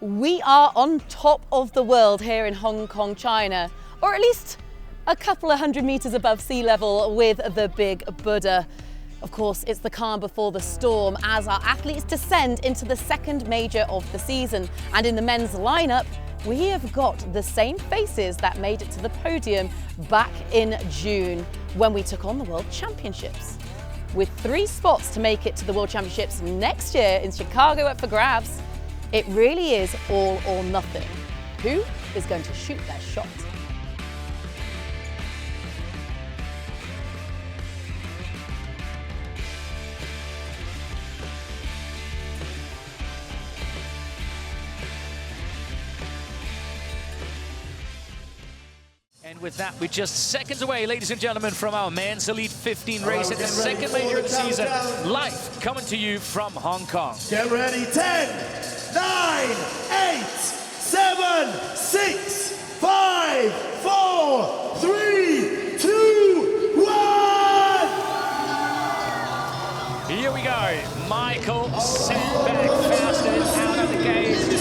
We are on top of the world here in Hong Kong, China, or at least a couple of hundred meters above sea level with the Big Buddha. Of course, it's the calm before the storm as our athletes descend into the second major of the season. And in the men's lineup, we have got the same faces that made it to the podium back in June when we took on the World Championships. With 3 spots to make it to the World Championships next year in Chicago up for grabs, it really is all or nothing. Who is going to shoot their shot? And with that, we're just seconds away, ladies and gentlemen, from our Men's Elite 15 race at the second major of the season. Live coming to you from Hong Kong. Get ready, 10, 9, 8, 7, 6, 5, 4, 3, 2, 1! Here we go. Michael Sandbach fastest out of the gate to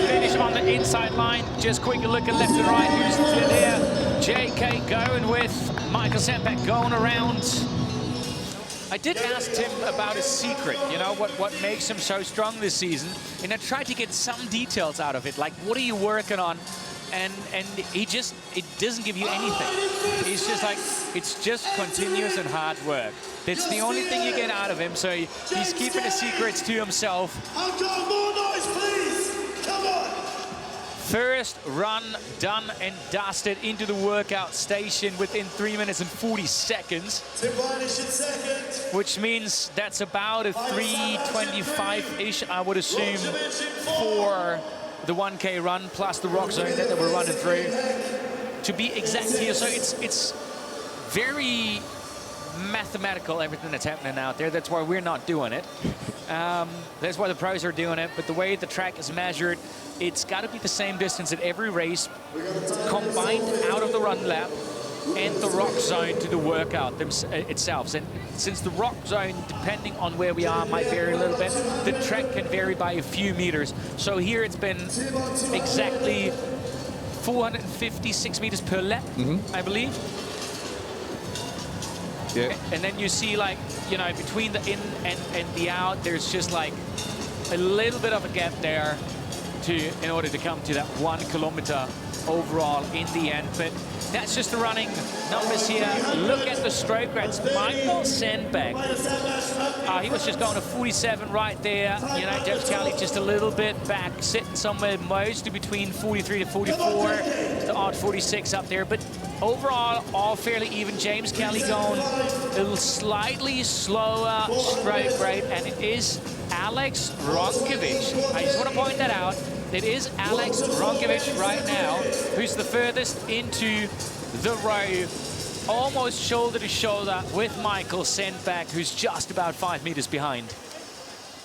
finish on the inside line. Just quickly looking left and right. Who's there? JK going with Michael Sandbach going around. I did ask Tim about his secret, you know, what makes him so strong this season. And I tried to get some details out of it, like what are you working on? And it doesn't give you anything. He's just like, it's just continuous and hard work. That's the only thing you get out of him. So he's keeping his secrets to himself. I've got more noise, please. Come on. First run done and dusted into the workout station within 3 minutes and 40 seconds. Tim Barnish in second. Which means that's about a 3:25-ish, I would assume, for the 1K run plus the rock zone that they were running through. To be exact here, so it's very mathematical, everything that's happening out there. That's why we're not doing it. That's why the pros are doing it. But the way the track is measured, it's got to be the same distance at every race, combined out of the run lap and the rock zone to the workout itself. And since the rock zone, depending on where we are, might vary a little bit, the track can vary by a few meters. So here it's been exactly 456 meters per lap, I believe. Yeah. And then you see, like, you know, between the in and the out, there's just like a little bit of a gap there in order to come to that 1 kilometer overall in the end. But that's just the running numbers here. Look at the stroke rates. Michael Sandbach, he was just going to 47 right there. You know, James Kelly just a little bit back, sitting somewhere mostly between 43 to 44, the odd 46 up there. But overall, all fairly even. James Kelly going a little slightly slower stroke rate, and it is Alex Ronkovich. I just want to point that out. It is Alex Ronkovich right now, who's the furthest into the row, almost shoulder to shoulder with Michael Sandbach, who's just about 5 meters behind.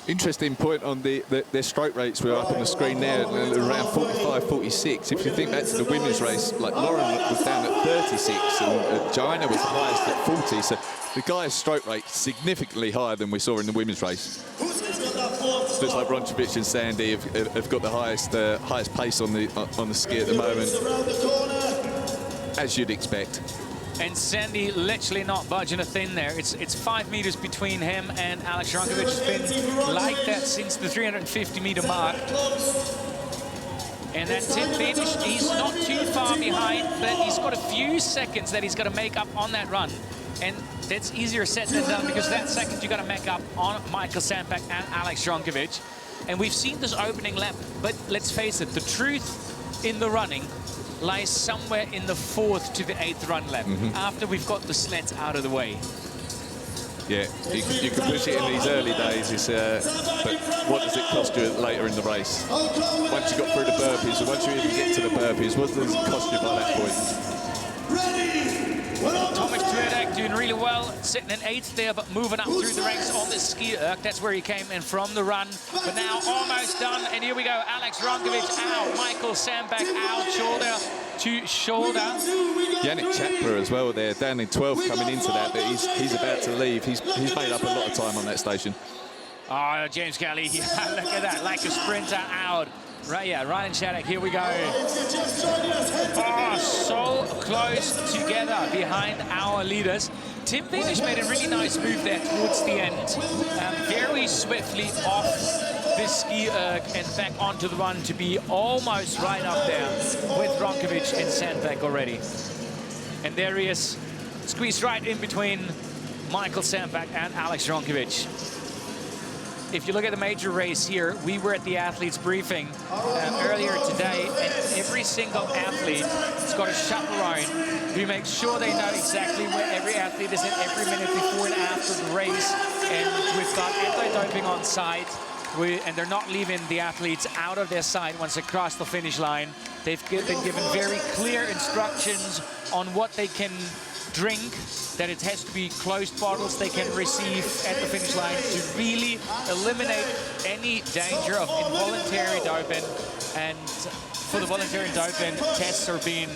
Interesting point on their stroke rates. We're up on the screen there, around 45, 46. If you think back to the women's race, like Lauren was down at 36 and Joanna was highest at 40. So the guy's stroke rate significantly higher than we saw in the women's race. Looks like Ronkovich and Sandy have got the highest pace on the ski at the moment, as you'd expect. And Sandy literally not budging a thing there. It's 5 meters between him and Alex Ronkovich. It's been like that since the 350-meter mark. And then Tim finished. He's not too far behind, but he's got a few seconds that he's got to make up on that run. And that's easier said than done, because that second you got to make up on Michael Sandbach and Alex Ronkovich. And we've seen this opening lap, but let's face it, the truth in the running lies somewhere in the 4th to the 8th run lap, after we've got the sleds out of the way. Yeah, you can push it in these early days, but what does it cost you later in the race? Once you got through the burpees, or once you even get to the burpees, what does it cost you by that point? Tomasz Twirdek doing really well, sitting in 8th there, but moving up through the ranks on this ski erg. That's where he came in from the run. But now almost done, and here we go. Alex Ronkovich out, Michael Sandbach out, shoulder to shoulder. Yannick Chapler as well there, down in 12th coming into that, but he's about to leave. He's made up a lot of time on that station. Oh, James Kelly, look at that, like a sprinter out. Right, yeah, Ryland Shattuck, here we go. Oh, so close together behind our leaders. Tim Vinish made a really nice move there towards the end. Very swiftly off this ski erg and back onto the run to be almost right up there with Ronkovic and Sandberg already. And there he is, squeezed right in between Michael Sandberg and Alex Ronkovic. If you look at the major race here, we were at the athletes briefing earlier today, and every single athlete has got a chaperone who makes sure they know exactly where every athlete is at every minute before and after the race. And we've got anti-doping on site, and they're not leaving the athletes out of their sight once they cross the finish line. They've been given very clear instructions on what they can drink, that it has to be closed bottles they can receive at the finish line to really eliminate any danger of involuntary doping. And for the voluntary doping, tests are being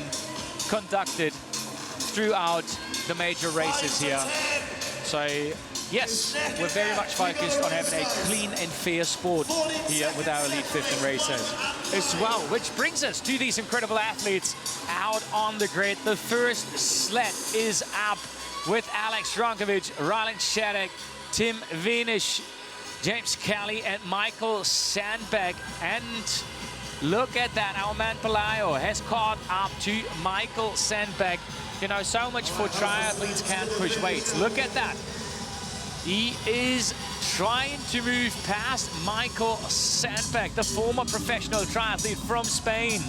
conducted throughout the major races here. So yes, we're very much focused on having a clean and fair sport here with our Elite 15 racers as well, which brings us to these incredible athletes out on the grid. The first sled is up with Alex Ronkovic, Ryland Shattuck, Tim Vinish, James Kelly, and Michael Sandberg. And look at that, our man Pelayo has caught up to Michael Sandberg. You know, so much for triathletes can't push weights. Look at that. He is trying to move past Michael Sandberg, the former professional triathlete from Spain.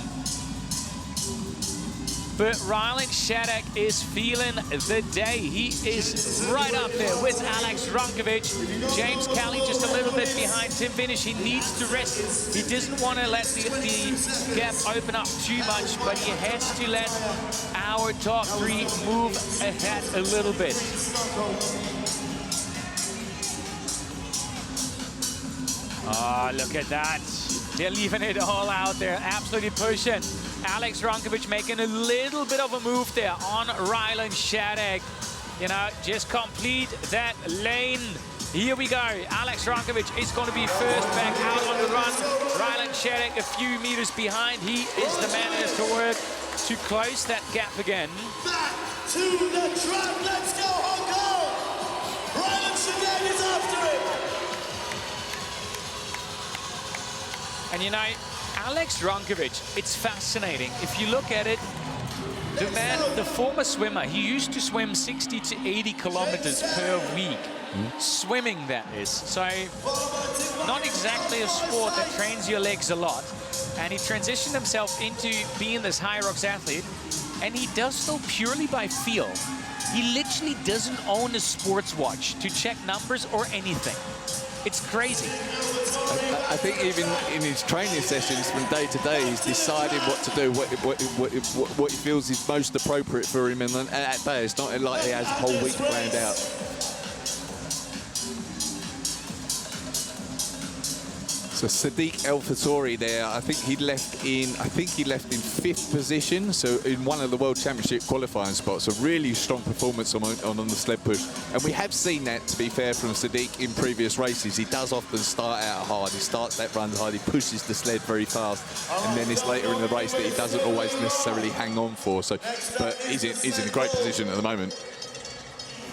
But Ryland Shattuck is feeling the day. He is right up there with Alex Ronkovic. James Kelly just a little bit behind Tim Vinish. He needs to rest. He doesn't want to let the gap open up too much, but he has to let our top three move ahead a little bit. Oh, look at that. They're leaving it all out there, absolutely pushing. Alex Ronkovic making a little bit of a move there on Ryland Shattuck. You know, just complete that lane. Here we go. Alex Ronkovic is going to be first back out on the run. Ryland Shattuck a few meters behind. He is the man that has to work to close that gap again. Back to the track. Let's go, Hong Kong. Ryland Shattuck is after it. And you know, Alex Ronkovic, it's fascinating. If you look at it, the man, the former swimmer, he used to swim 60 to 80 kilometers per week. Swimming, that is. So, not exactly a sport that trains your legs a lot. And he transitioned himself into being this Hyrox athlete. And he does so purely by feel. He literally doesn't own a sports watch to check numbers or anything. It's crazy. I think even in his training sessions from day to day, he's deciding what to do, what he feels is most appropriate for him. And that day, it's not like he has a whole week planned out. So Sadiq El Fattori there, I think he left in 5th position, so in one of the World Championship qualifying spots. A really strong performance on the sled push. And we have seen that, to be fair, from Sadiq in previous races. He does often start out hard. He starts that run hard, he pushes the sled very fast, and then it's later in the race that he doesn't always necessarily hang on for. So, but he's in a great position at the moment.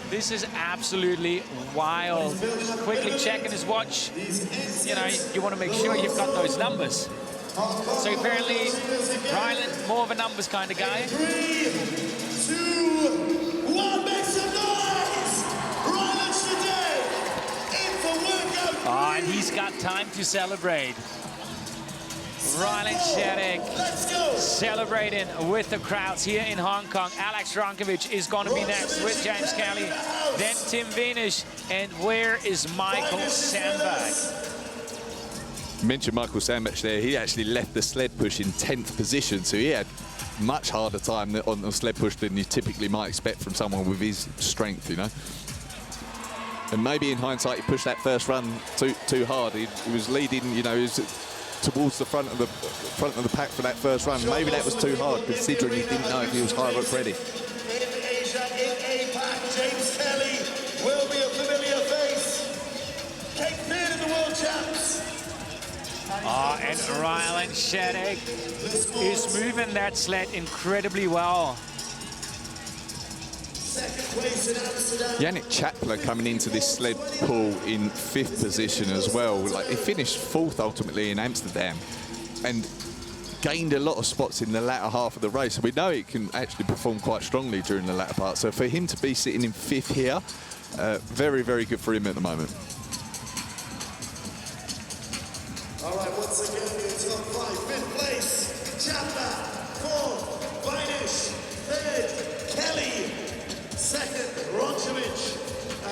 This is absolutely wild. Quickly checking his watch. You know, you want to make sure you've got those numbers. So apparently, Ryland, more of a numbers kind of guy. 3, 2, 1, make some noise! Ryland Shattuck in for workout. Oh, and he's got time to celebrate. Ryland Shattuck celebrating with the crowds here in Hong Kong. Alex Ronkovic is going to be next with James Kelly, then Tim Vinish, and where is Michael Sandberg? You mentioned Michael Sandberg there. He actually left the sled push in 10th position, so he had much harder time on the sled push than you typically might expect from someone with his strength, you know. And maybe in hindsight, he pushed that first run too hard. He was leading, you know, he was towards the front of the pack for that first run. Maybe that was too hard, considering he didn't know if he was Hyrox ready. In Asia, in APAC, James Kelly will be a familiar face. Cape Fear in the World Champs. And Rylan Shattuck is moving that sled incredibly well. Yannick Chapler coming into this sled pull in 5th position as well. Like, he finished 4th ultimately in Amsterdam and gained a lot of spots in the latter half of the race. So we know it can actually perform quite strongly during the latter part. So for him to be sitting in 5th here, very, very good for him at the moment. All right, once again, your top 5. 5th place, Chapler. 4th, Vinish. 3rd, Kelly. 2nd, Ronchevich.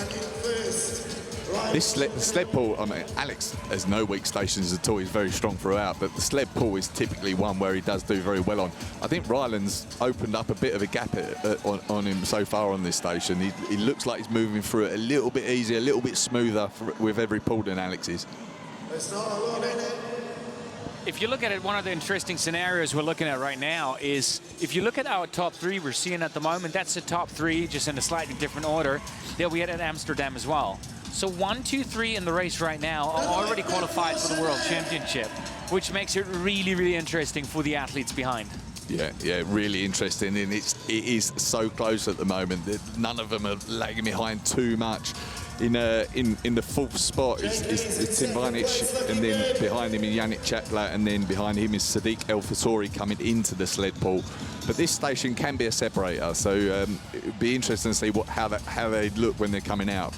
And in 1st, Ryan. This sled pull, I mean, Alex has no weak stations at all. He's very strong throughout, but the sled pull is typically one where he does do very well on. I think Ryland's opened up a bit of a gap on him so far on this station. He looks like he's moving through it a little bit easier, a little bit smoother with every pull than Alex is. There's not a lot in it. If you look at it, one of the interesting scenarios we're looking at right now is, if you look at our top 3 we're seeing at the moment, that's the top 3, just in a slightly different order, that we had at Amsterdam as well. So 1, 2, 3 in the race right now are already qualified for the World Championship, which makes it really, really interesting for the athletes behind. Yeah, really interesting, and it is so close at the moment that none of them are lagging behind too much. In the 4th spot is Tim Vinish, and then behind him is Yannick Chapler, and then behind him is Sadiq El Fattori coming into the sled pull. But this station can be a separator, so it would be interesting to see how they look when they're coming out.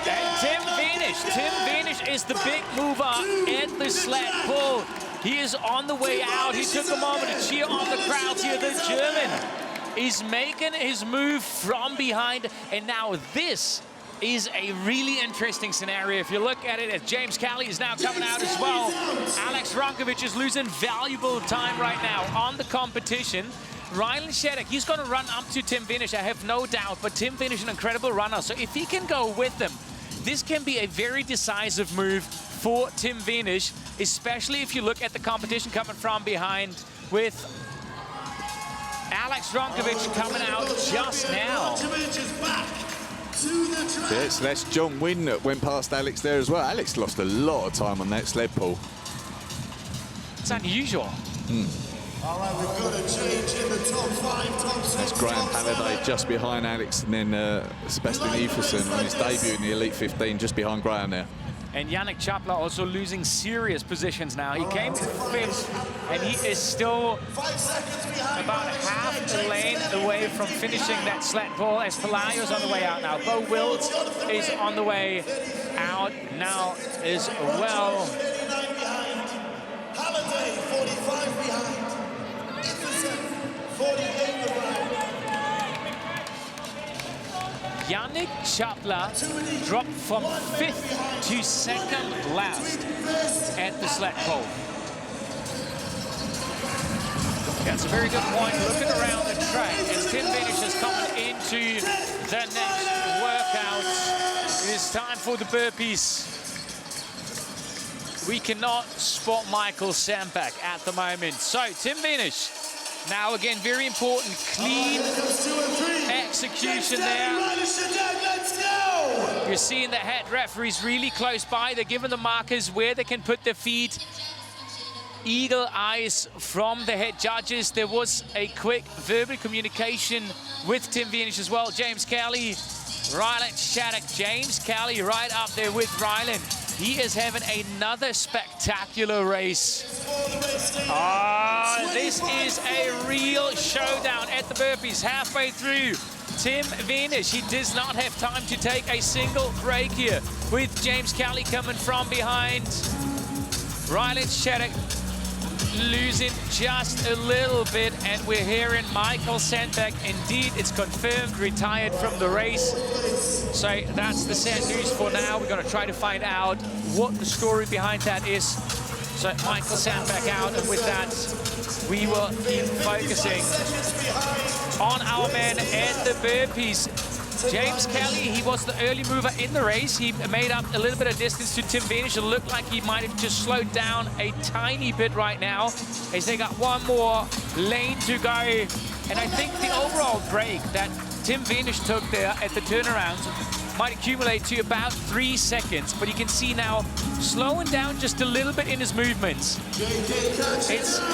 And Tim Vinish is the big mover at the sled pull. He is on the way out. He took a moment to cheer on the crowds here. The German is making his move from behind, and now this is a really interesting scenario. If you look at it, as James Kelly is now coming out as well. Alex Ronkovich is losing valuable time right now on the competition. Rylan Shattuck, he's going to run up to Tim Vinish, I have no doubt, but Tim Vinish is an incredible runner, so if he can go with them, this can be a very decisive move for Tim Vinish, especially if you look at the competition coming from behind with Alex Ronkovich coming out just now. Yeah, so that's John Wynn that went past Alex there as well. Alex lost a lot of time on that sled pull. It's unusual. All right, we've got a change in the top 5, top 6. That's Graham Halliday just behind Alex, and then Sebastian Everson on his debut in the Elite 15 just behind Graham there. And Yannick Chapler also losing serious positions now. He came in 5th, and he is still about half a lane away from finishing that sled pull, as Pelayo's on the way out now. Bo Wilds is on the way out now as well. Halliday, 45 behind. Everson, 48 behind. Yannick Chapler dropped from 5th to 2nd last at the sled pull. That's a very good point. Looking around the track as Tim Vinish is coming into the next workout. It is time for the burpees. We cannot spot Michael Sandbach at the moment. So Tim Vinish, now again, very important, clean execution there. You're seeing the head referees really close by. They're giving the markers where they can put their feet. Eagle eyes from the head judges. There was a quick verbal communication with Tim Vinish as well. James Kelly, Rylan Shattuck. James Kelly right up there with Rylan. He is having another spectacular race. This is a real showdown at the burpees. Halfway through, Tim Vinish, he does not have time to take a single break here with James Kelly coming from behind. Rylan Shattuck losing just a little bit, and we're hearing Michael Sandbach, indeed, it's confirmed, retired from the race. So that's the sad news for now. We're going to try to find out what the story behind that is. So Michael Sandbach out, and with that, we will keep focusing on our man at the burpees. James Kelly, he was the early mover in the race. He made up a little bit of distance to Tim Vinish. It looked like he might have just slowed down a tiny bit right now, as they got one more lane to go. And I think the overall break that Tim Vinish took there at the turnaround might accumulate to about 3 seconds, but you can see now slowing down just a little bit in his movements.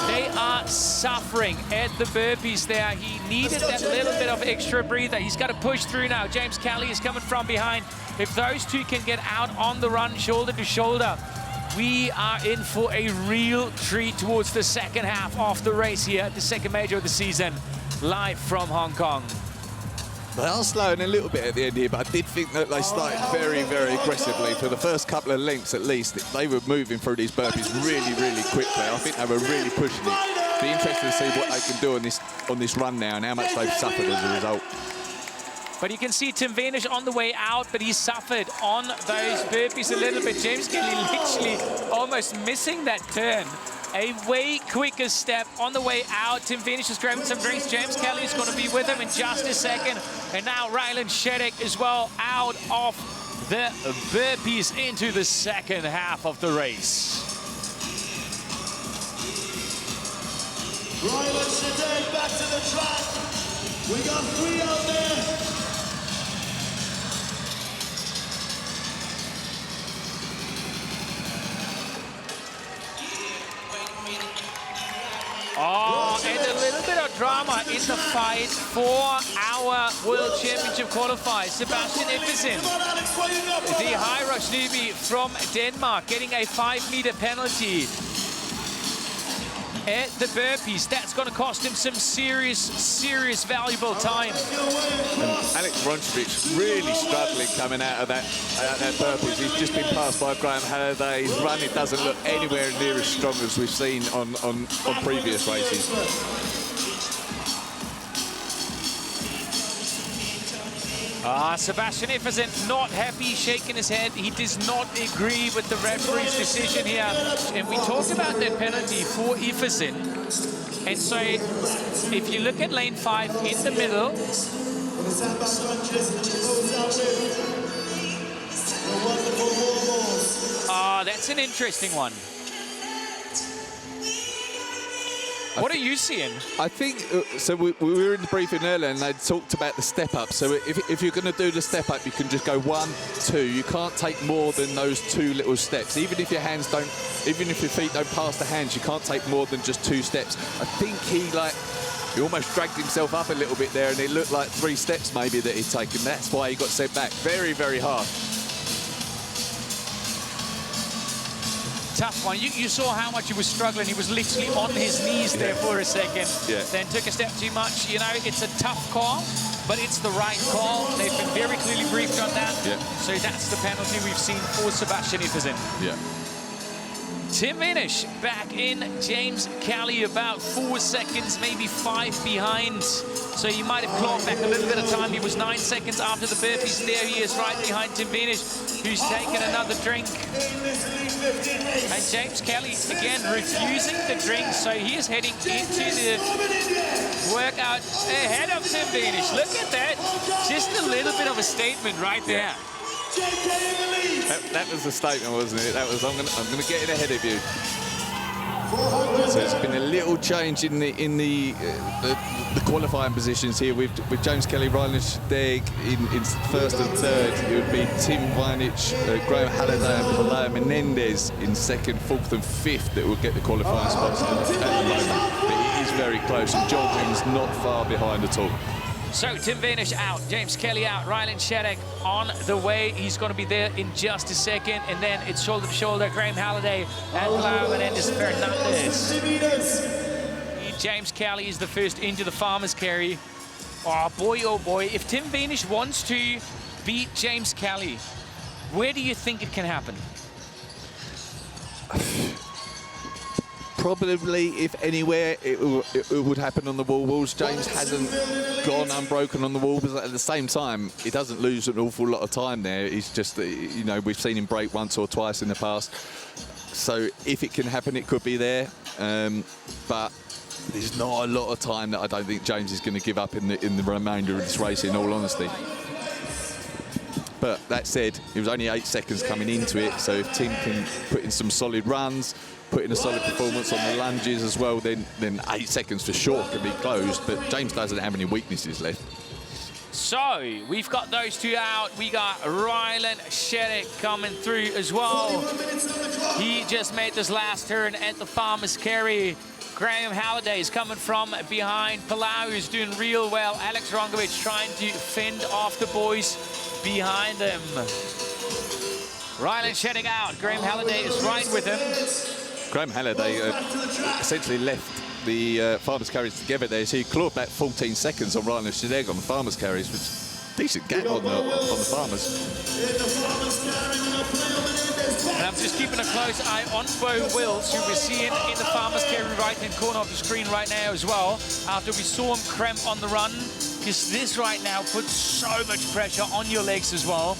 They are suffering at the burpees there. He needed that little bit of extra breather. He's got to push through now. James Kelly is coming from behind. If those two can get out on the run, shoulder to shoulder, we are in for a real treat towards the second half of the race here, the second major of the season, live from Hong Kong. They are slowing a little bit at the end here, but I did think that they started very, very aggressively. For the first couple of lengths at least, they were moving through these burpees really, really quickly. I think they were really pushing it. Be interested to see what they can do on this run now and how much they've suffered as a result. But you can see Tim Wenisch on the way out, but he suffered on those burpees a little bit. James Kelly literally almost missing that turn. A way quicker step on the way out. Tim Wenisch is grabbing some drinks. James Kelly is going to be with him in just a second. And now Ryland Shedek as well out of the burpees into the second half of the race. Ryland Shedek back to the track. We got 3 out there. Oh, and a little bit of drama in the fight for our World Championship qualifier. Sebastian Iversen, the Hyrox newbie from Denmark, getting a 5-meter penalty at the burpees. That's going to cost him some serious valuable time. And Alex Ronchevich really struggling coming out of that burpees. He's just been passed by Graham Halliday. His running doesn't look anywhere near as strong as we've seen on previous races. Sebastian Iversen not happy, shaking his head. He does not agree with the referee's decision here. And we talked about that penalty for Iversen. And so if you look at lane 5 in the middle, that's an interesting one. What are you seeing? I think, so we were in the briefing earlier and they talked about the step up. So if you're going to do the step up, you can just go 1, 2. You can't take more than those 2 little steps. Even if your feet don't pass the hands, you can't take more than just 2 steps. I think he almost dragged himself up a little bit there and it looked like 3 steps maybe that he'd taken. That's why he got sent back. Very, very hard. Tough one. You saw how much he was struggling. He was literally on his knees there for a second. Yeah. Then took a step too much. You know, it's a tough call, but it's the right call. They've been very clearly briefed on that. Yeah. So that's the penalty we've seen for Sebastian Iversen. Yeah. Tim Wenisch back in. James Kelly about 4 seconds, maybe 5 behind. So he might have clawed back a little bit of time. He was 9 seconds after the burpees. There he is right behind Tim Wenisch, who's taken another drink. And James Kelly, again, refusing the drink. So he is heading into the workout ahead of Tim Wenisch. Look at that. Just a little bit of a statement right there. That was the statement, wasn't it? That was, I'm gonna get in ahead of you. So it's been a little change in the qualifying positions here with James Kelly, Ryland Shedek in first and third. It would be Tim Wenisch, Graham Halliday and Pelayo Menendez in second, fourth and fifth that will get the qualifying spots at the moment. But it is very close and John Wim's not far behind at all. So Tim Wenisch out, James Kelly out, Ryland Shedek on the way. He's going to be there in just a second. And then it's shoulder to shoulder, Graham Halliday and Pelayo Menendez Fernandez. James Kelly is the first into the farmer's carry. Oh boy, if Tim Wenisch wants to beat James Kelly, where do you think it can happen? Probably, if anywhere, it would happen on the wall balls. James hasn't gone unbroken on the wall, but at the same time, he doesn't lose an awful lot of time there. He's just, you know, we've seen him break once or twice in the past. So if it can happen, it could be there. But there's not a lot of time that I don't think James is going to give up in the remainder of this race, in all honesty. But that said, it was only 8 seconds coming into it, so if Tim can put in some solid runs, put in a solid performance on the lunges as well, then 8 seconds for sure can be closed. But James doesn't have any weaknesses left. So we've got those two out. We got Ryland Sheddick coming through as well. 41 minutes on the clock. He just made this last turn at the Farmers Carry. Graham Halliday is coming from behind. Palau is doing real well. Alex Ronkovic trying to fend off the boys behind him. Ryland Sheddick out. Graham Halliday is right with him. Graham Halliday essentially left the Farmers Carries together there, so he clawed back 14 seconds on Ryland Sheddick on the Farmers Carries, which decent gap on the Farmers. And I'm just keeping a close eye on Bo Wills, who we're seeing in the Farmers Carry right-hand corner of the screen right now as well, after we saw him cramp on the run, because this right now puts so much pressure on your legs as well.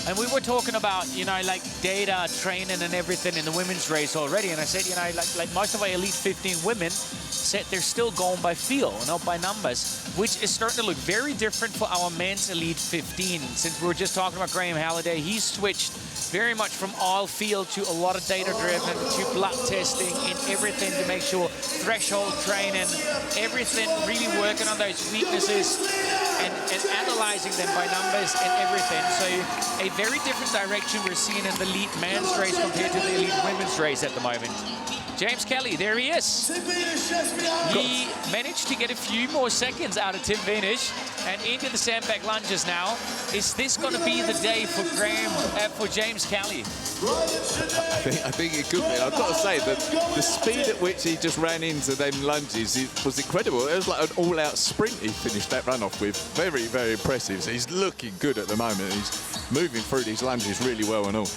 And we were talking about, you know, like data, training and everything in the women's race already. And I said, you know, like most of our Elite 15 women said they're still going by feel, not by numbers, which is starting to look very different for our men's Elite 15. Since we were just talking about Graham Halliday, he's switched very much from all field to a lot of data-driven, to blood testing and everything to make sure threshold training, everything really working on those weaknesses and analyzing them by numbers and everything. So a very different direction we're seeing in the elite men's race compared to the elite women's race at the moment. James Kelly, there he is. He managed to get a few more seconds out of Tim Vinish and into the sandbag lunges now. Is this going to be the day for for James Kelly? I think it could be. I've got to say that the speed at which he just ran into them lunges was incredible. It was like an all-out sprint he finished that run off with. Very, very impressive. So he's looking good at the moment. He's moving through these lunges really well and all.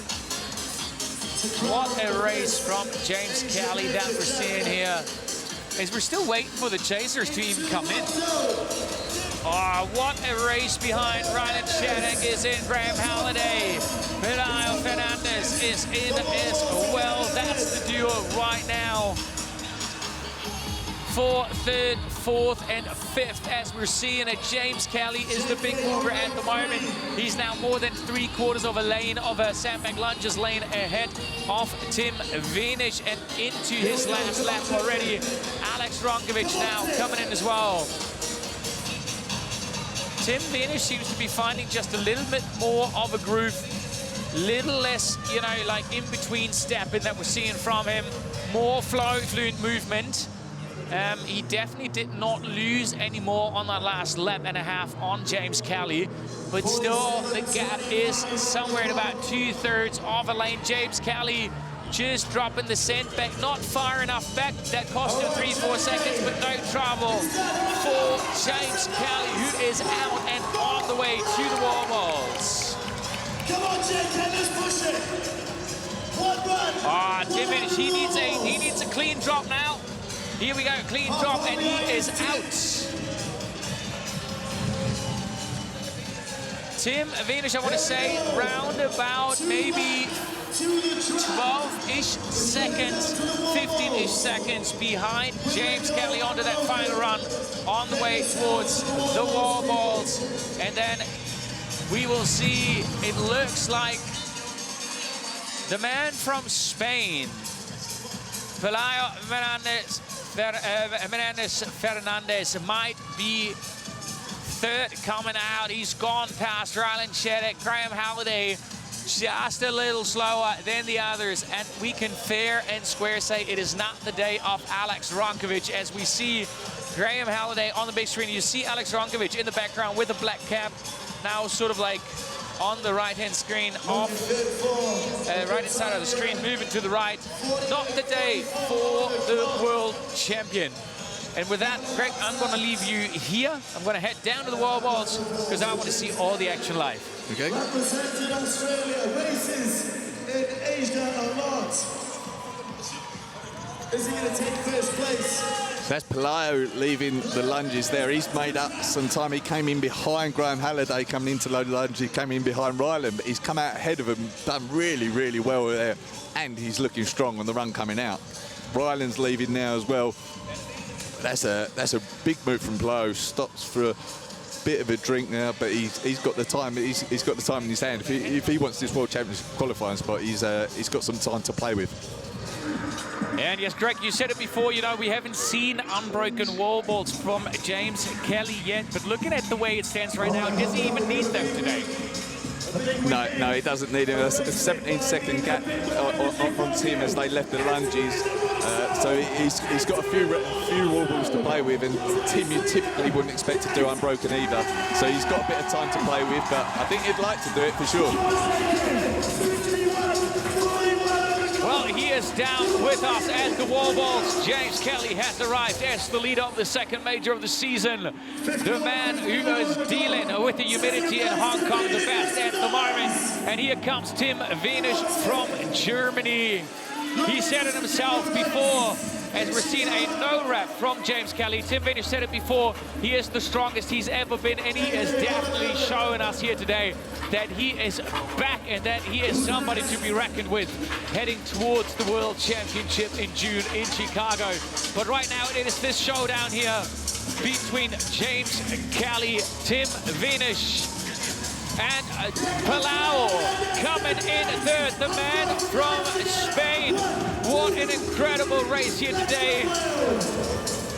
What a race from James Kelly that we're seeing here. As we're still waiting for the chasers to even come in. Oh, what a race behind. Ryland Sheddick is in. Graham Halliday. Pelayo Fernandez is in as well. That's the duo right now. For third, fourth, and fifth, as we're seeing it. James Kelly is the big mover at the moment. He's now more than 3/4 of a lane of a sandbag lunges lane ahead of Tim Vinish and into his last lap already. Alex Ronkovic now coming in as well. Tim Vinish seems to be finding just a little bit more of a groove, little less, you know, like in between stepping that we're seeing from him. More fluent movement. He definitely did not lose any more on that last lap and a half on James Kelly, but still the gap is somewhere at about 2/3 of a lane. James Kelly just dropping the sandbag, not far enough back. That cost him 3-4 seconds, but no trouble for James Kelly, who is out and on the way to the wall balls. Come on, James, let's push it. One run. Ah, Tim Vinish, he needs a clean drop now. Here we go, clean drop, and he is out. Tim Vinish, I want to say, round about maybe 12-ish seconds, 15-ish seconds behind James Kelly onto that final run on the way towards the wall balls. And then we will see, it looks like the man from Spain, Pelayo Fernandez might be third coming out. He's gone past Ryland Sheddick. Graham Halliday just a little slower than the others, and we can fair and square say it is not the day of Alex Ronkovic, as we see Graham Halliday on the big screen. You see Alex Ronkovic in the background with a black cap, now sort of like on the right-hand screen off, right-hand side of the screen, moving to the right. Not the day for the world champion. And with that, Greg, I'm going to leave you here. I'm going to head down to the wall balls because I want to see all the action live. Okay. Represented Australia, races in Asia a lot. Is he going to take first place? That's Pelayo leaving the lunges there. He's made up some time. He came in behind Graham Halliday coming into the lunge. He came in behind Ryland, but he's come out ahead of him, done really, really well there. And he's looking strong on the run coming out. Ryland's leaving now as well. That's a big move from Pelayo. Stops for a bit of a drink now, but he's got the time. He's got the time in his hand. If he wants this World Championship qualifying spot, he's got some time to play with. And yes, Greg, you said it before, you know, we haven't seen unbroken wall balls from James Kelly yet, but looking at the way it stands right now, does he even need them today? No, he doesn't need him. A 17-second gap on Tim as they left the lunges. So he's got a few wall balls to play with, and Tim you typically wouldn't expect to do unbroken either. So he's got a bit of time to play with, but I think he'd like to do it for sure. Well, he is down with us at the wall balls. James Kelly has arrived as the leader of the second major of the season. The man who is dealing with the humidity in Hong Kong the best at the moment. And here comes Tim Wenisch from Germany. He said it himself before, as we're seeing a no-rep from James Kelly. Tim Wenisch said it before, he is the strongest he's ever been, and he is definitely showing us here today that he is back and that he is somebody to be reckoned with heading towards the World Championship in June in Chicago. But right now it is this showdown here between James Kelly, Tim Wenisch, and Palau coming in third, the man from Spain. What an incredible race here today.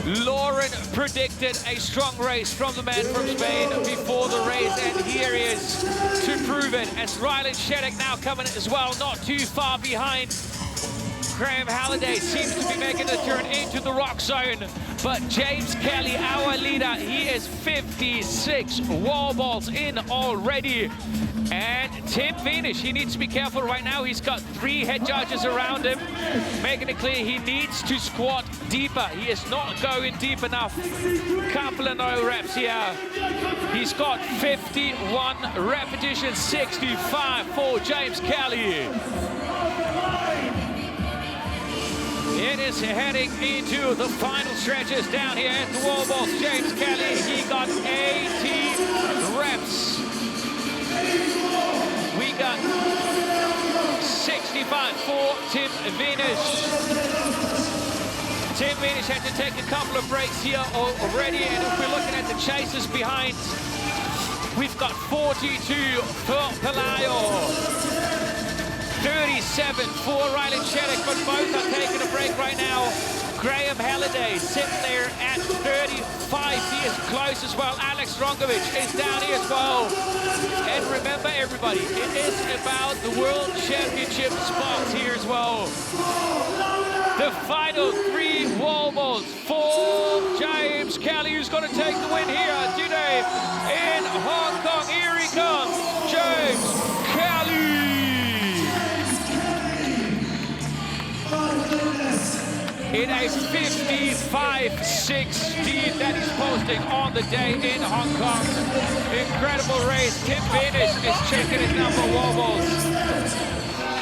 Lauren predicted a strong race from the man from Spain before the race, and here he is to prove it, as Ryland Sheddick now coming as well, not too far behind. Graham Halliday seems to be making a turn into the rock zone, but James Kelly, our leader, he is 56 wall balls in already. And Tim Wenisch, he needs to be careful right now. He's got 3 head judges around him, making it clear he needs to squat deeper. He is not going deep enough. Couple of no reps here. He's got 51 repetitions, 65 for James Kelly. It is heading into the final stretches down here at the wall balls. James Kelly, he got 18 reps. We got 65 for Tim Wenisch. Tim Wenisch had to take a couple of breaks here already, and if we're looking at the chasers behind, we've got 42 for Pelayo. 37 for Ryland Sheddick, but both are taking a break right now. Graham Halliday sitting there at 35. He is close as well. Alex Ronkovic is down here as well. And remember, everybody, it is about the World Championship spots here as well. The final 3 wall balls for James Kelly, who's going to take the win here today in Hong Kong. Here he comes, James Kelly. In a 55-16 that he's posting on the day in Hong Kong. Incredible race. Tim Wenisch is checking his number of wall balls.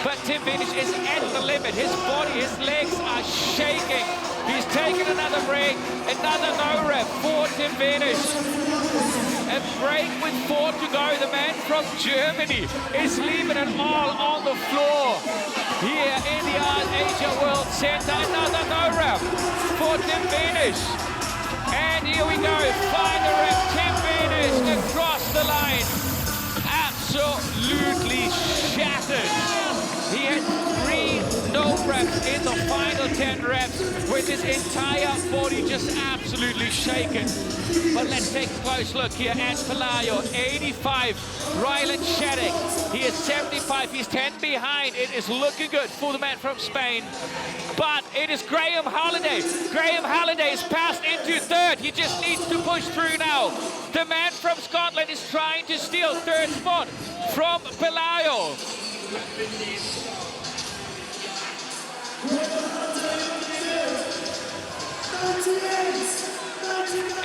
But Tim Wenisch is at the limit. His body, his legs are shaking. He's taking another break, another no rep for Tim Wenisch. A break with 4 to go. The man from Germany is leaving it all on the floor. Here in the Asia World Center, another no rep for Tim Wenisch. And here we go, final rep, Tim Wenisch across the line. Absolutely shattered. He had 3 no reps in the final 10 reps with his entire body just absolutely shaken. But let's take a close look here at Pelayo, 85. Ryland Sheddick, he is 75. He's 10 behind. It is looking good for the man from Spain. But it is Graham Halliday. Graham Halliday is passed into third. He just needs to push through now. The man from Scotland is trying to steal third spot from Pelayo.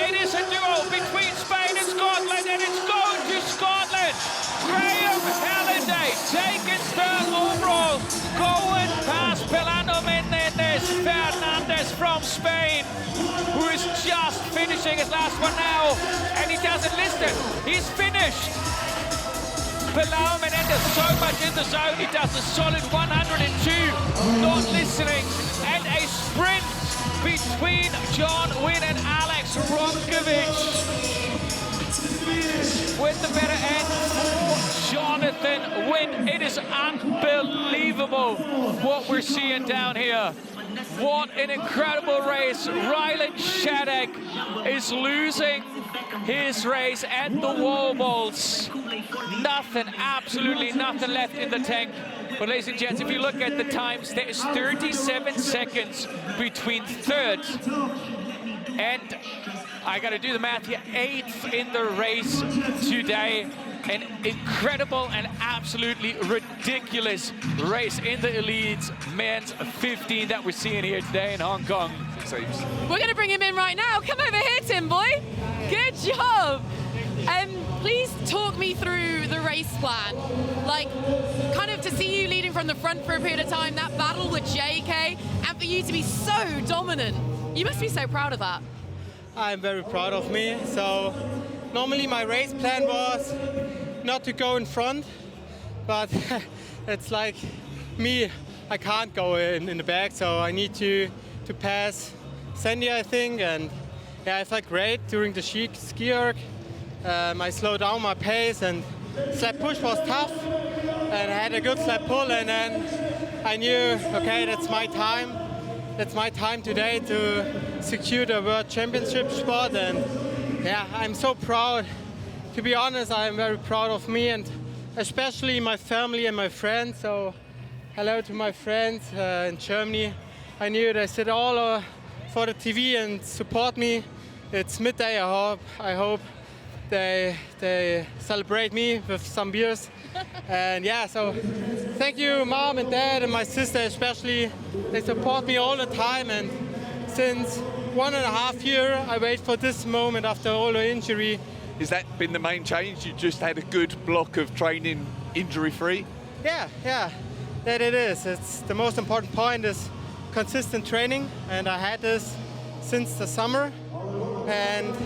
It is a duel between Spain and Scotland, and it's going to Scotland. Graham Halliday taking third overall, going past Pelano Menendez Fernandez from Spain, who is just finishing his last one now, and he doesn't list it. He's finished. Pelao Menendez so much in the zone, he does a solid 102, not listening, and a sprint between John Wynn and Alex Ronkovic. With the better end for Jonathan Wynn. It is unbelievable what we're seeing down here. What an incredible race. Ryland Shadek is losing his race at the wall balls. Nothing, absolutely nothing left in the tank. But ladies and gents, if you look at the times, there is 37 seconds between third and, I gotta do the math here, 8th in the race today. An incredible and absolutely ridiculous race in the elites men's 15 that we're seeing here today in Hong Kong. We're going to bring him in right now. Come over here, Tim boy. Good job. Please talk me through the race plan. Like, kind of to see you leading from the front for a period of time, that battle with JK, and for you to be so dominant. You must be so proud of that. I'm very proud of me. So normally my race plan was not to go in front, but it's like me, I can't go in the back, so I need to pass Sandy, I think, and yeah, I felt great during the ski erg. I slowed down my pace, and slap push was tough, and I had a good slap pull, and then I knew, okay, that's my time. That's my time today to secure the World Championship spot, and yeah, I'm so proud. To be honest, I'm very proud of me, and especially my family and my friends. So hello to my friends in Germany. I knew they sit all for the TV and support me. It's midday, I hope they celebrate me with some beers. And yeah, so thank you, Mom and Dad and my sister especially. They support me all the time, and since 1.5 years I wait for this moment after all the injury. Has that been the main change? You just had a good block of training injury-free? Yeah, that it is. It's the most important point is consistent training, and I had this since the summer. And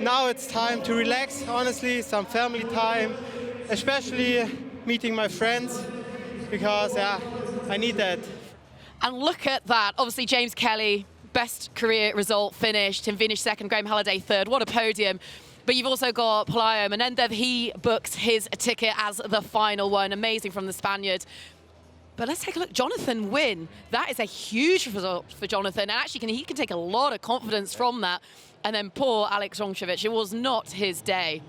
now it's time to relax, honestly, some family time, especially meeting my friends, because yeah, I need that. And look at that. Obviously, James Kelly, best career result finished. Tim finished second, Graham Halliday third. What a podium. But you've also got Pelayo Menendez. He books his ticket as the final one. Amazing from the Spaniard. But let's take a look. Jonathan Wynn. That is a huge result for Jonathan. And actually, he can take a lot of confidence from that. And then poor Alex Roncevich. It was not his day.